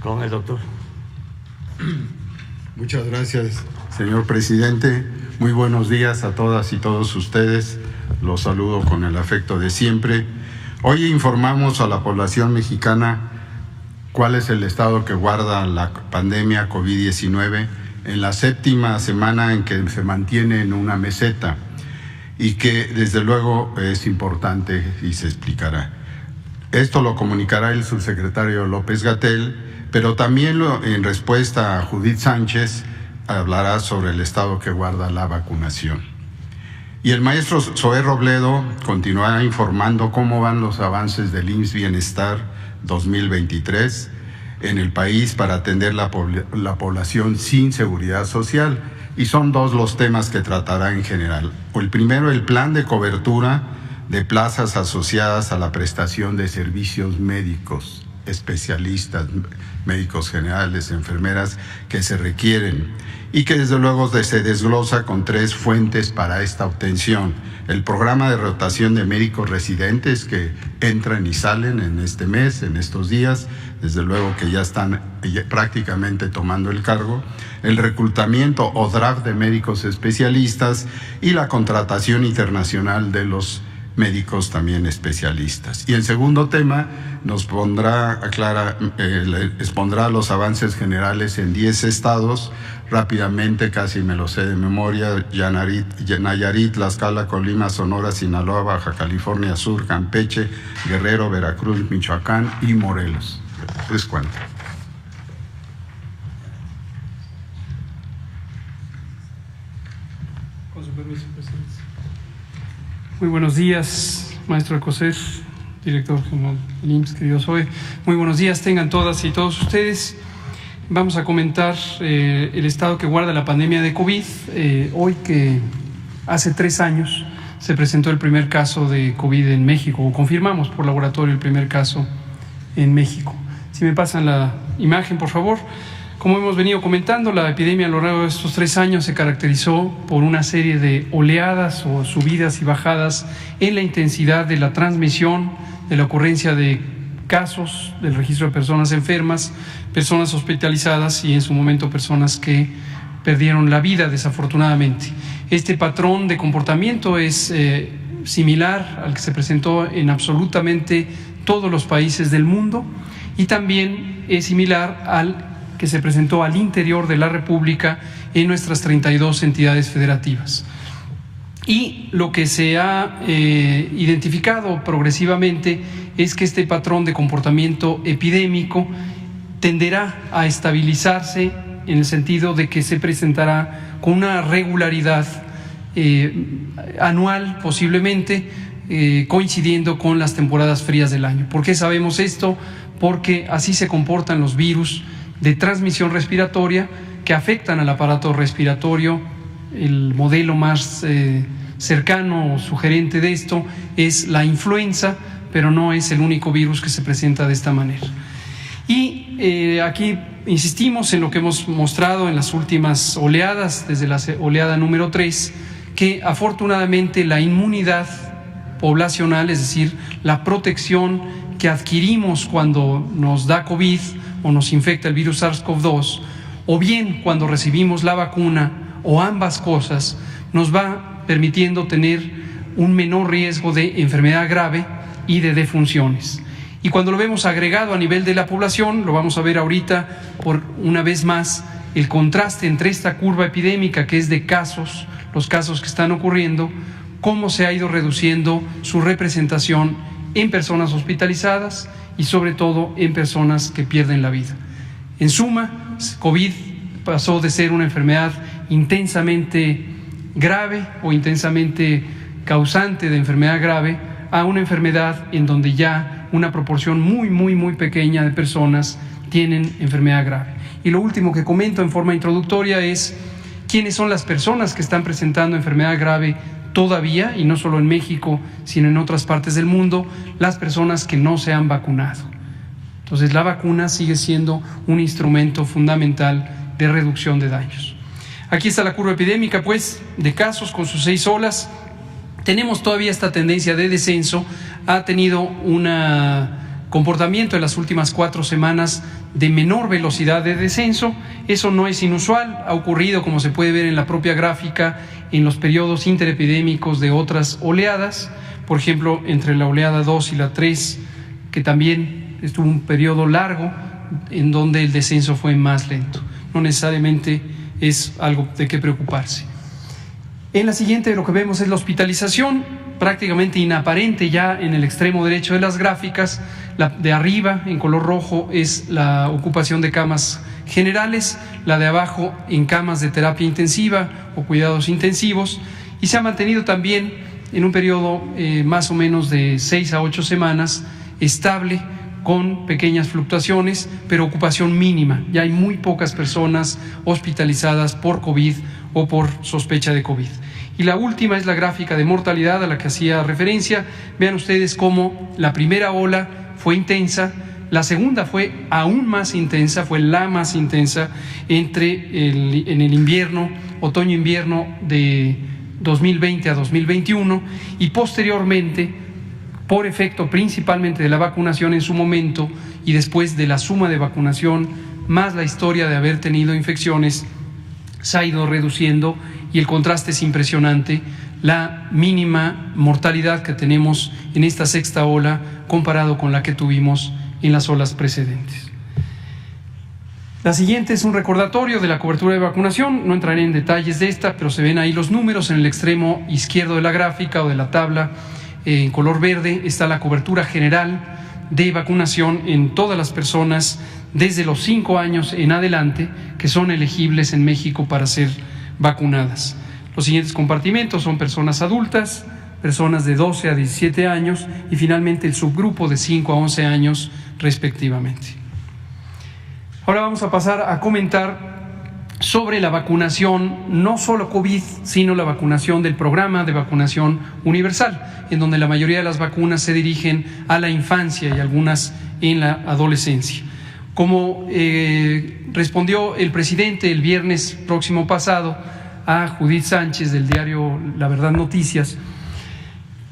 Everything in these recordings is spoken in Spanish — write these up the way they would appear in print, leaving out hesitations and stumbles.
Con el doctor. Muchas gracias, señor presidente. Muy buenos días a todas y todos ustedes. Los saludo con el afecto de siempre. Hoy informamos a la población mexicana cuál es el estado que guarda la pandemia COVID-19 en la séptima semana en que se mantiene en una meseta y que desde luego es importante y se explicará. Esto lo comunicará el subsecretario López-Gatell, pero también en respuesta a Judith Sánchez hablará sobre el estado que guarda la vacunación. Y el maestro Zoé Robledo continuará informando cómo van los avances del IMSS Bienestar 2023 en el país para atender la población sin seguridad social. Y son dos los temas que tratará en general. El primero, el plan de cobertura de plazas asociadas a la prestación de servicios médicos, especialistas, médicos generales, enfermeras que se requieren y que desde luego se desglosa con 3 fuentes para esta obtención. El programa de rotación de médicos residentes que entran y salen en este mes, en estos días, desde luego que ya están prácticamente tomando el cargo, el reclutamiento o draft de médicos especialistas y la contratación internacional de los médicos también especialistas. Y el segundo tema nos expondrá los avances generales en 10 estados, rápidamente, casi me lo sé de memoria: Nayarit, Tlaxcala, Colima, Sonora, Sinaloa, Baja California Sur, Campeche, Guerrero, Veracruz, Michoacán y Morelos. ¿Es cuánto? Con su permiso, presidente. Muy buenos días, maestro Alcocer, director general del IMSS, querido Zoé. Muy buenos días, tengan todas y todos ustedes. Vamos a comentar el estado que guarda la pandemia de COVID. Hoy, que hace 3 años se presentó el primer caso de COVID en México, o confirmamos por laboratorio el primer caso en México. Si me pasan la imagen, por favor. Como hemos venido comentando, la epidemia a lo largo de estos 3 años se caracterizó por una serie de oleadas o subidas y bajadas en la intensidad de la transmisión, de la ocurrencia de casos, del registro de personas enfermas, personas hospitalizadas y en su momento personas que perdieron la vida desafortunadamente. Este patrón de comportamiento es similar al que se presentó en absolutamente todos los países del mundo y también es similar al que se presentó al interior de la República en nuestras 32 entidades federativas. Y lo que se ha identificado progresivamente es que este patrón de comportamiento epidémico tenderá a estabilizarse en el sentido de que se presentará con una regularidad anual, posiblemente coincidiendo con las temporadas frías del año. ¿Por qué sabemos esto? Porque así se comportan los virus de transmisión respiratoria que afectan al aparato respiratorio. El modelo más cercano o sugerente de esto es la influenza, pero no es el único virus que se presenta de esta manera. Y aquí insistimos en lo que hemos mostrado en las últimas oleadas, desde la oleada número 3, que afortunadamente la inmunidad poblacional, es decir, la protección que adquirimos cuando nos da COVID o nos infecta el virus SARS-CoV-2, o bien cuando recibimos la vacuna, o ambas cosas, nos va permitiendo tener un menor riesgo de enfermedad grave y de defunciones. Y cuando lo vemos agregado a nivel de la población, lo vamos a ver ahorita por una vez más, el contraste entre esta curva epidémica que es de casos, los casos que están ocurriendo, cómo se ha ido reduciendo su representación en personas hospitalizadas y sobre todo en personas que pierden la vida. En suma, COVID pasó de ser una enfermedad intensamente grave o intensamente causante de enfermedad grave a una enfermedad en donde ya una proporción muy pequeña de personas tienen enfermedad grave. Y lo último que comento en forma introductoria es quiénes son las personas que están presentando enfermedad grave todavía, y no solo en México, sino en otras partes del mundo, las personas que no se han vacunado. Entonces, la vacuna sigue siendo un instrumento fundamental de reducción de daños. Aquí está la curva epidémica, pues, de casos con sus 6 olas. Tenemos todavía esta tendencia de descenso, ha tenido una comportamiento en las últimas 4 semanas de menor velocidad de descenso. Eso no es inusual, ha ocurrido, como se puede ver en la propia gráfica, en los periodos interepidémicos de otras oleadas, por ejemplo, entre la oleada 2 y la 3, que también estuvo un periodo largo en donde el descenso fue más lento. No necesariamente es algo de qué preocuparse. En la siguiente lo que vemos es la hospitalización, prácticamente inaparente ya en el extremo derecho de las gráficas. La de arriba en color rojo es la ocupación de camas generales, la de abajo en camas de terapia intensiva o cuidados intensivos, y se ha mantenido también en un periodo más o menos de 6 a 8 semanas estable, con pequeñas fluctuaciones, pero ocupación mínima. Ya hay muy pocas personas hospitalizadas por COVID o por sospecha de COVID. Y la última es la gráfica de mortalidad a la que hacía referencia. Vean ustedes cómo la primera ola fue intensa, la segunda fue aún más intensa, fue la más intensa en el invierno, otoño-invierno de 2020 a 2021, y posteriormente, por efecto principalmente de la vacunación en su momento y después de la suma de vacunación más la historia de haber tenido infecciones, se ha ido reduciendo, y el contraste es impresionante. La mínima mortalidad que tenemos en esta sexta ola comparado con la que tuvimos en las olas precedentes. La siguiente es un recordatorio de la cobertura de vacunación. No entraré en detalles de esta, pero se ven ahí los números en el extremo izquierdo de la gráfica o de la tabla. En color verde está la cobertura general de vacunación en todas las personas desde los 5 años en adelante que son elegibles en México para ser vacunadas. Los siguientes compartimentos son personas adultas, personas de 12 a 17 años y finalmente el subgrupo de 5 a 11 años respectivamente. Ahora vamos a pasar a comentar sobre la vacunación, no solo COVID, sino la vacunación del programa de vacunación universal, en donde la mayoría de las vacunas se dirigen a la infancia y algunas en la adolescencia. Como respondió el presidente el viernes próximo pasado a Judith Sánchez del diario La Verdad Noticias,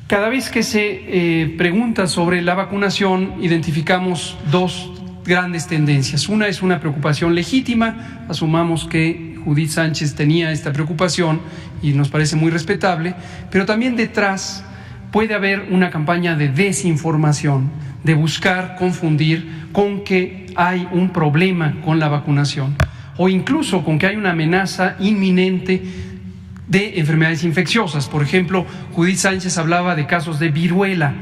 cada vez que se pregunta sobre la vacunación, identificamos 2 grandes tendencias. Una es una preocupación legítima, asumamos que Judith Sánchez tenía esta preocupación y nos parece muy respetable, pero también detrás puede haber una campaña de desinformación, de buscar confundir con que hay un problema con la vacunación o incluso con que hay una amenaza inminente de enfermedades infecciosas. Por ejemplo, Judith Sánchez hablaba de casos de viruela.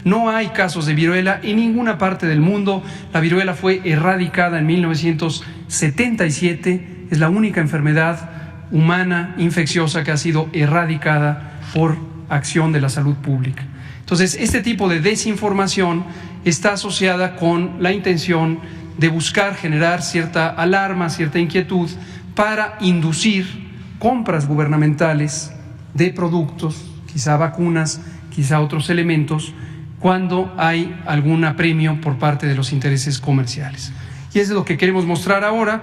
No hay casos de viruela en ninguna parte del mundo. La viruela fue erradicada en 1977. Es la única enfermedad humana infecciosa que ha sido erradicada por acción de la salud pública. Entonces, este tipo de desinformación está asociada con la intención de buscar generar cierta alarma, cierta inquietud para inducir compras gubernamentales de productos, quizá vacunas, quizá otros elementos, cuando hay algún apremio por parte de los intereses comerciales. Y eso es lo que queremos mostrar ahora.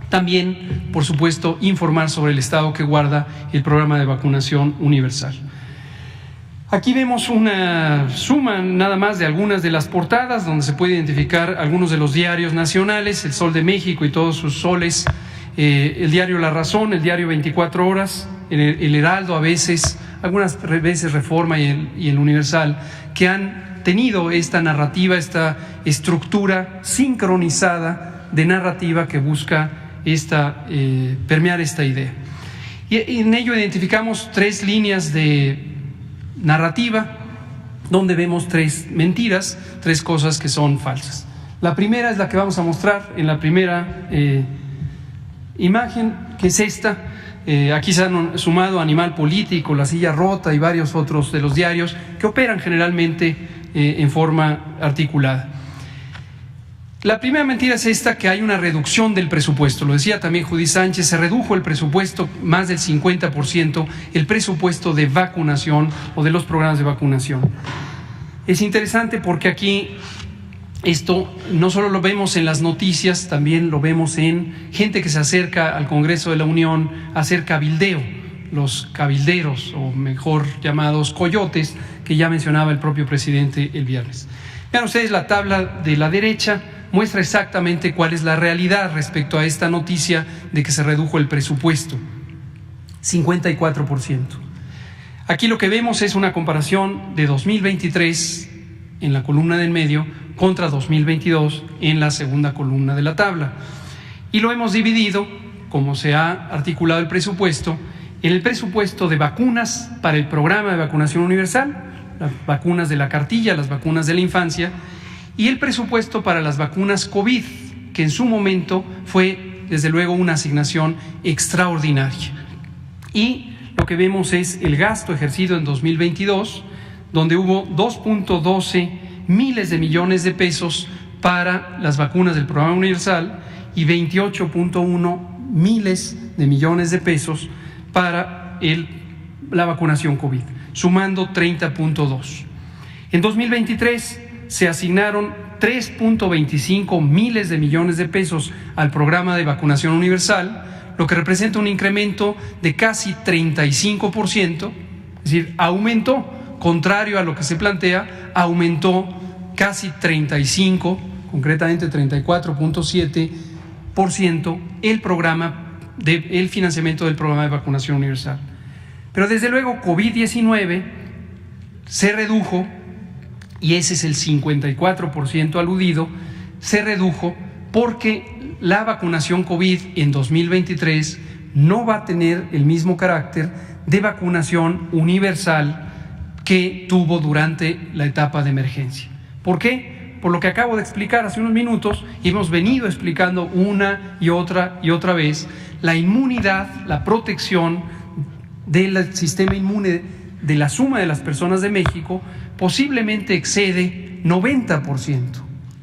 También, por supuesto, informar sobre el estado que guarda el programa de vacunación universal. Aquí vemos una suma nada más de algunas de las portadas donde se puede identificar algunos de los diarios nacionales, El Sol de México y todos sus soles, el diario La Razón, el diario 24 Horas, el Heraldo a veces, algunas veces Reforma y el Universal, que han tenido esta narrativa, esta estructura sincronizada de narrativa que busca permear esta idea. Y en ello identificamos 3 líneas de narrativa donde vemos 3 mentiras, 3 cosas que son falsas. La primera es la que vamos a mostrar en la primera imagen, que es esta. Aquí se han sumado Animal Político, La Silla Rota y varios otros de los diarios que operan generalmente en forma articulada. La primera mentira es esta, que hay una reducción del presupuesto. Lo decía también Judith Sánchez, se redujo el presupuesto más del 50%, el presupuesto de vacunación o de los programas de vacunación. Es interesante porque aquí esto no solo lo vemos en las noticias, también lo vemos en gente que se acerca al Congreso de la Unión a hacer cabildeo, los cabilderos, o mejor llamados coyotes, que ya mencionaba el propio presidente el viernes. Vean ustedes, la tabla de la derecha muestra exactamente cuál es la realidad respecto a esta noticia de que se redujo el presupuesto, 54%. Aquí lo que vemos es una comparación de 2023 en la columna del medio contra 2022 en la segunda columna de la tabla. Y lo hemos dividido, como se ha articulado el presupuesto, en el presupuesto de vacunas para el programa de vacunación universal, las vacunas de la cartilla, las vacunas de la infancia, y el presupuesto para las vacunas COVID, que en su momento fue, desde luego, una asignación extraordinaria. Y lo que vemos es el gasto ejercido en 2022, donde hubo 2.12 miles de millones de pesos para las vacunas del programa universal y 28.1 miles de millones de pesos para la vacunación COVID, sumando 30.2. En 2023 se asignaron 3.25 miles de millones de pesos al programa de vacunación universal, lo que representa un incremento de casi 35%, es decir, aumentó, contrario a lo que se plantea, aumentó casi 35, concretamente 34.7% el financiamiento del programa de vacunación universal. Pero desde luego COVID-19 se redujo, y ese es el 54% aludido, se redujo porque la vacunación COVID en 2023 no va a tener el mismo carácter de vacunación universal que tuvo durante la etapa de emergencia. ¿Por qué? Por lo que acabo de explicar hace unos minutos, y hemos venido explicando una y otra vez, la inmunidad, la protección del sistema inmune de la suma de las personas de México posiblemente excede 90%.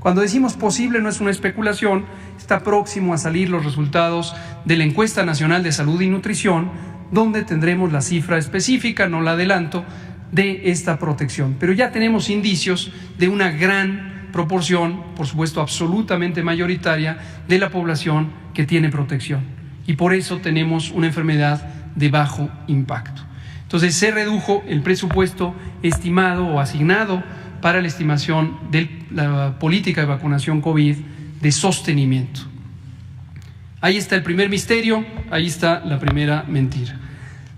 Cuando decimos posible no es una especulación, está próximo a salir los resultados de la Encuesta Nacional de Salud y Nutrición, donde tendremos la cifra específica, no la adelanto, de esta protección. Pero ya tenemos indicios de una gran proporción, por supuesto absolutamente mayoritaria, de la población que tiene protección. Y por eso tenemos una enfermedad de bajo impacto. Entonces se redujo el presupuesto estimado o asignado para la estimación de la política de vacunación COVID de sostenimiento. Ahí está el primer misterio, ahí está la primera mentira.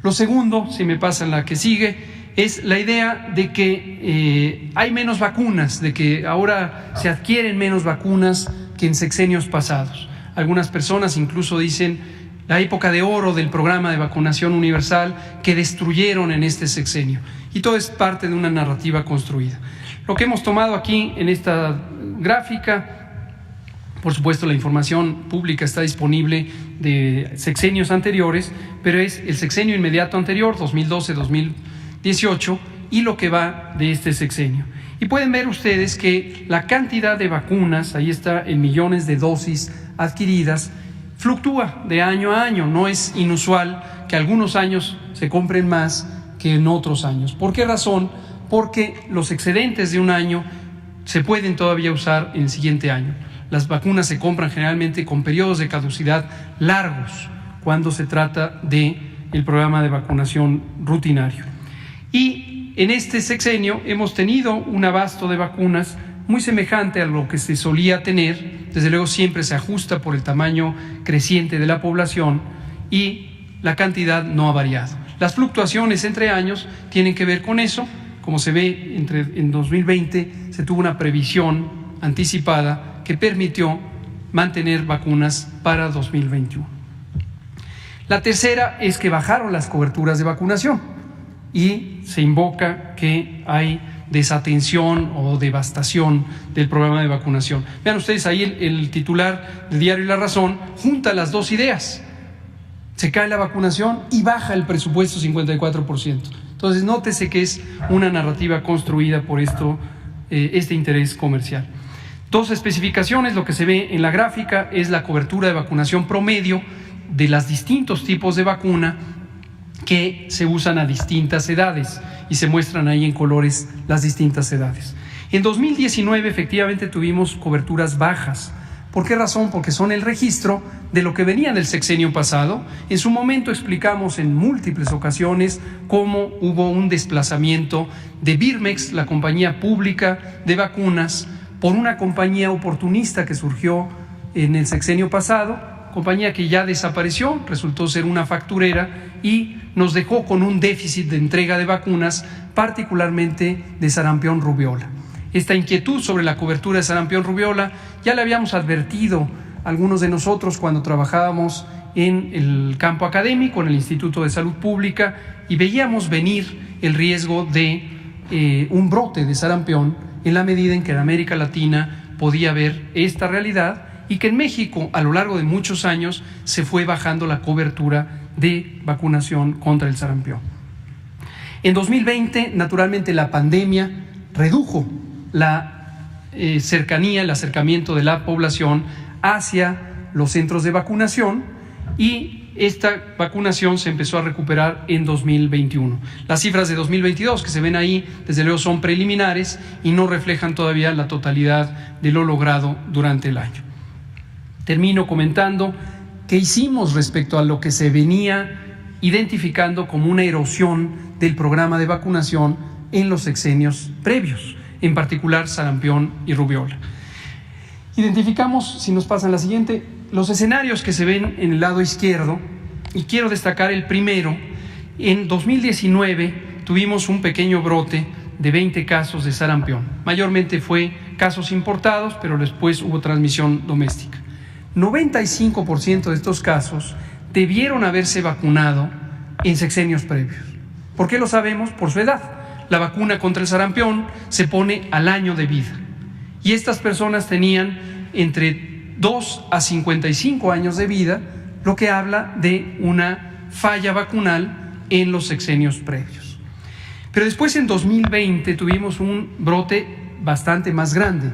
Lo segundo, si me pasan la que sigue, es la idea de que hay menos vacunas, de que ahora se adquieren menos vacunas que en sexenios pasados. Algunas personas incluso dicen la época de oro del programa de vacunación universal que destruyeron en este sexenio. Y todo es parte de una narrativa construida. Lo que hemos tomado aquí en esta gráfica, por supuesto la información pública está disponible de sexenios anteriores, pero es el sexenio inmediato anterior, 2012-2018, y lo que va de este sexenio. Y pueden ver ustedes que la cantidad de vacunas, ahí está en millones de dosis adquiridas, fluctúa de año a año. No es inusual que algunos años se compren más que en otros años. ¿Por qué razón? Porque los excedentes de un año se pueden todavía usar en el siguiente año. Las vacunas se compran generalmente con periodos de caducidad largos cuando se trata del programa de vacunación rutinario. Y en este sexenio hemos tenido un abasto de vacunas muy semejante a lo que se solía tener. Desde luego siempre se ajusta por el tamaño creciente de la población y la cantidad no ha variado. Las fluctuaciones entre años tienen que ver con eso. Como se ve, en 2020 se tuvo una previsión anticipada que permitió mantener vacunas para 2021. La tercera es que bajaron las coberturas de vacunación y se invoca que hay desatención o devastación del programa de vacunación. Vean ustedes ahí el titular del diario La Razón junta las dos ideas. Se cae la vacunación y baja el presupuesto 54%. Entonces nótese que es una narrativa construida por este interés comercial. Dos especificaciones, lo que se ve en la gráfica es la cobertura de vacunación promedio de los distintos tipos de vacuna que se usan a distintas edades y se muestran ahí en colores las distintas edades. En 2019 efectivamente tuvimos coberturas bajas ¿Por qué razón? Porque son el registro de lo que venía del sexenio pasado. En su momento explicamos en múltiples ocasiones cómo hubo un desplazamiento de Birmex, la compañía pública de vacunas, por una compañía oportunista que surgió en el sexenio pasado, compañía que ya desapareció, resultó ser una facturera y nos dejó con un déficit de entrega de vacunas, particularmente de sarampión rubiola. Esta inquietud sobre la cobertura de sarampión rubiola ya la habíamos advertido algunos de nosotros cuando trabajábamos en el campo académico, en el Instituto de Salud Pública, y veíamos venir el riesgo de un brote de sarampión en la medida en que en América Latina podía haber esta realidad y que en México a lo largo de muchos años se fue bajando la cobertura de vacunación contra el sarampión. En 2020, naturalmente, la pandemia redujo la cercanía, el acercamiento de la población hacia los centros de vacunación y esta vacunación se empezó a recuperar en 2021. Las cifras de 2022 que se ven ahí, desde luego, son preliminares y no reflejan todavía la totalidad de lo logrado durante el año. Termino comentando qué hicimos respecto a lo que se venía identificando como una erosión del programa de vacunación en los sexenios previos, en particular sarampión y rubiola. Identificamos, si nos pasan la siguiente, los escenarios que se ven en el lado izquierdo, y quiero destacar el primero. En 2019 tuvimos un pequeño brote de 20 casos de sarampión. Mayormente fue casos importados, pero después hubo transmisión doméstica. 95% de estos casos debieron haberse vacunado en sexenios previos. ¿Por qué lo sabemos? Por su edad. La vacuna contra el sarampión se pone al año de vida. Y estas personas tenían entre 2 a 55 años de vida, lo que habla de una falla vacunal en los sexenios previos. Pero después, en 2020, tuvimos un brote bastante más grande,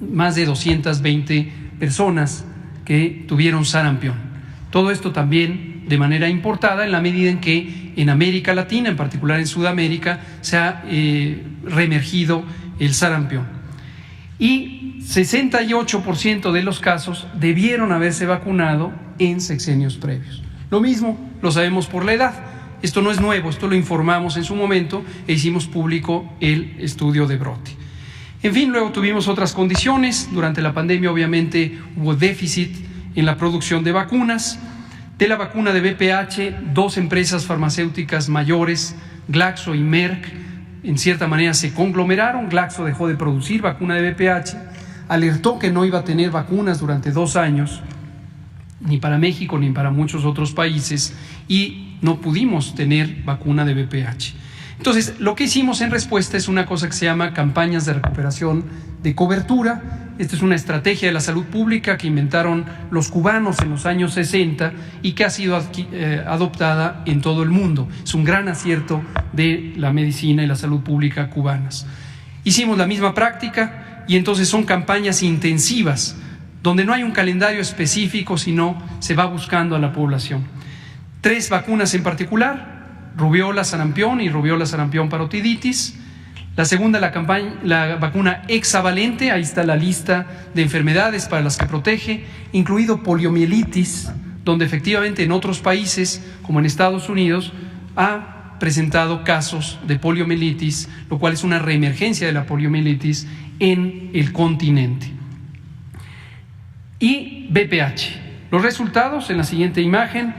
más de 220 personas que tuvieron sarampión. Todo esto también de manera importada, en la medida en que en América Latina, en particular en Sudamérica, se ha reemergido el sarampión. Y 68% de los casos debieron haberse vacunado en sexenios previos. Lo mismo lo sabemos por la edad. Esto no es nuevo, esto lo informamos en su momento e hicimos público el estudio de brote. En fin, luego tuvimos otras condiciones. Durante la pandemia, obviamente, hubo déficit en la producción de vacunas. De la vacuna de VPH, 2 empresas farmacéuticas mayores, Glaxo y Merck, en cierta manera se conglomeraron. Glaxo dejó de producir vacuna de VPH, alertó que no iba a tener vacunas durante 2 años, ni para México ni para muchos otros países, y no pudimos tener vacuna de VPH. Entonces, lo que hicimos en respuesta es una cosa que se llama campañas de recuperación de cobertura. Esta es una estrategia de la salud pública que inventaron los cubanos en los años 60 y que ha sido adoptada en todo el mundo. Es un gran acierto de la medicina y la salud pública cubanas. Hicimos la misma práctica y entonces son campañas intensivas donde no hay un calendario específico, sino se va buscando a la población. 3 vacunas en particular: rubiola, sarampión y rubiola, sarampión, parotiditis. La segunda, la vacuna hexavalente. Ahí está la lista de enfermedades para las que protege, incluido poliomielitis, donde efectivamente en otros países, como en Estados Unidos, ha presentado casos de poliomielitis, lo cual es una reemergencia de la poliomielitis en el continente. Y VPH. Los resultados en la siguiente imagen: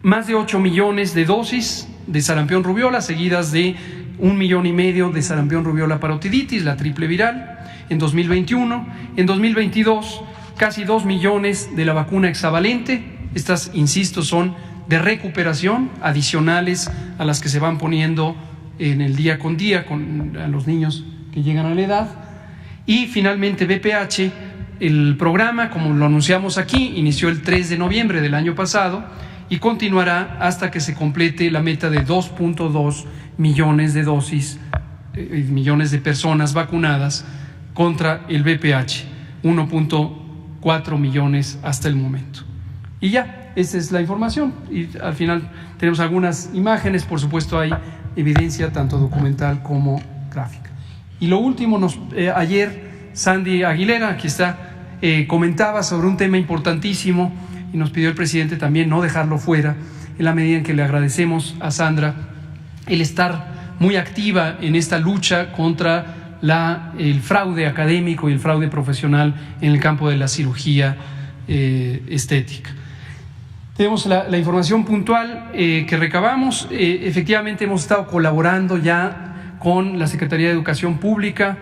más de 8 millones de dosis de sarampión rubiola, seguidas de 1,5 millones de sarampión rubiola parotiditis, la triple viral, en 2021. En 2022, casi 2 millones de la vacuna hexavalente. Estas, insisto, son de recuperación, adicionales a las que se van poniendo en el día con día a los niños que llegan a la edad. Y finalmente VPH, el programa, como lo anunciamos aquí, inició el 3 de noviembre del año pasado y continuará hasta que se complete la meta de 2.2 millones de dosis, millones de personas vacunadas contra el VPH, 1.4 millones hasta el momento. Y ya, esa es la información. Y al final tenemos algunas imágenes, por supuesto hay evidencia tanto documental como gráfica. Y lo último, ayer Sandy Aguilera, aquí está, comentaba sobre un tema importantísimo y nos pidió el presidente también no dejarlo fuera, en la medida en que le agradecemos a Sandra el estar muy activa en esta lucha contra el fraude académico y el fraude profesional en el campo de la cirugía estética. Tenemos la información puntual que recabamos. Efectivamente hemos estado colaborando ya con la Secretaría de Educación Pública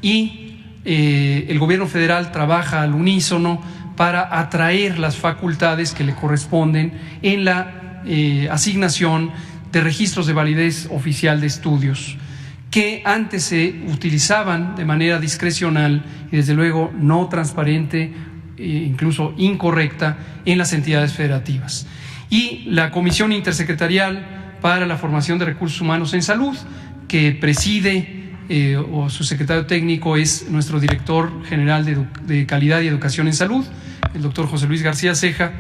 y el gobierno federal trabaja al unísono para atraer las facultades que le corresponden en la asignación de registros de validez oficial de estudios, que antes se utilizaban de manera discrecional y desde luego no transparente, incluso incorrecta, en las entidades federativas. Y la Comisión Intersecretarial para la Formación de Recursos Humanos en Salud, que preside o su secretario técnico es nuestro director general de Calidad y Educación en Salud, el doctor José Luis García Ceja,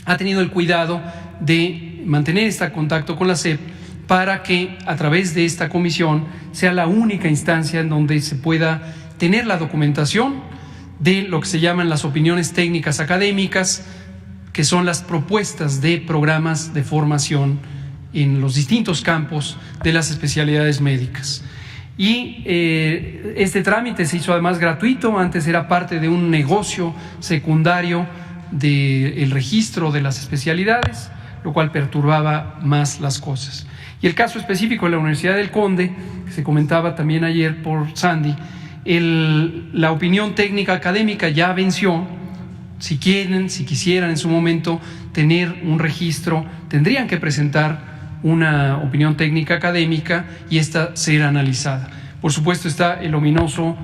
ha tenido el cuidado de mantener este contacto con la SEP para que a través de esta comisión sea la única instancia en donde se pueda tener la documentación de lo que se llaman las opiniones técnicas académicas, que son las propuestas de programas de formación en los distintos campos de las especialidades médicas. Y este trámite se hizo además gratuito, antes era parte de un negocio secundario del registro de las especialidades, lo cual perturbaba más las cosas. Y el caso específico de la Universidad del Conde, que se comentaba también ayer por Sandy, la opinión técnica académica ya venció. Si quisieran en su momento tener un registro, tendrían que presentar una opinión técnica académica y esta será analizada. Por supuesto está el ominoso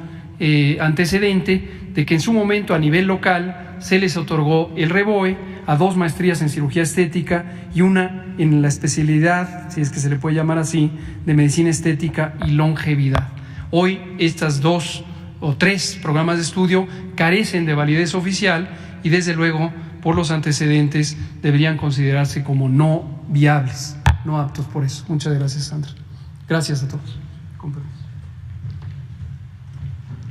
antecedente de que en su momento a nivel local se les otorgó el REBOE a 2 maestrías en cirugía estética y una en la especialidad, si es que se le puede llamar así, de medicina estética y longevidad. Hoy estas 2 o 3 programas de estudio carecen de validez oficial y desde luego por los antecedentes deberían considerarse como no viables, no aptos por eso. Muchas gracias, Sandra. Gracias a todos. Con permiso.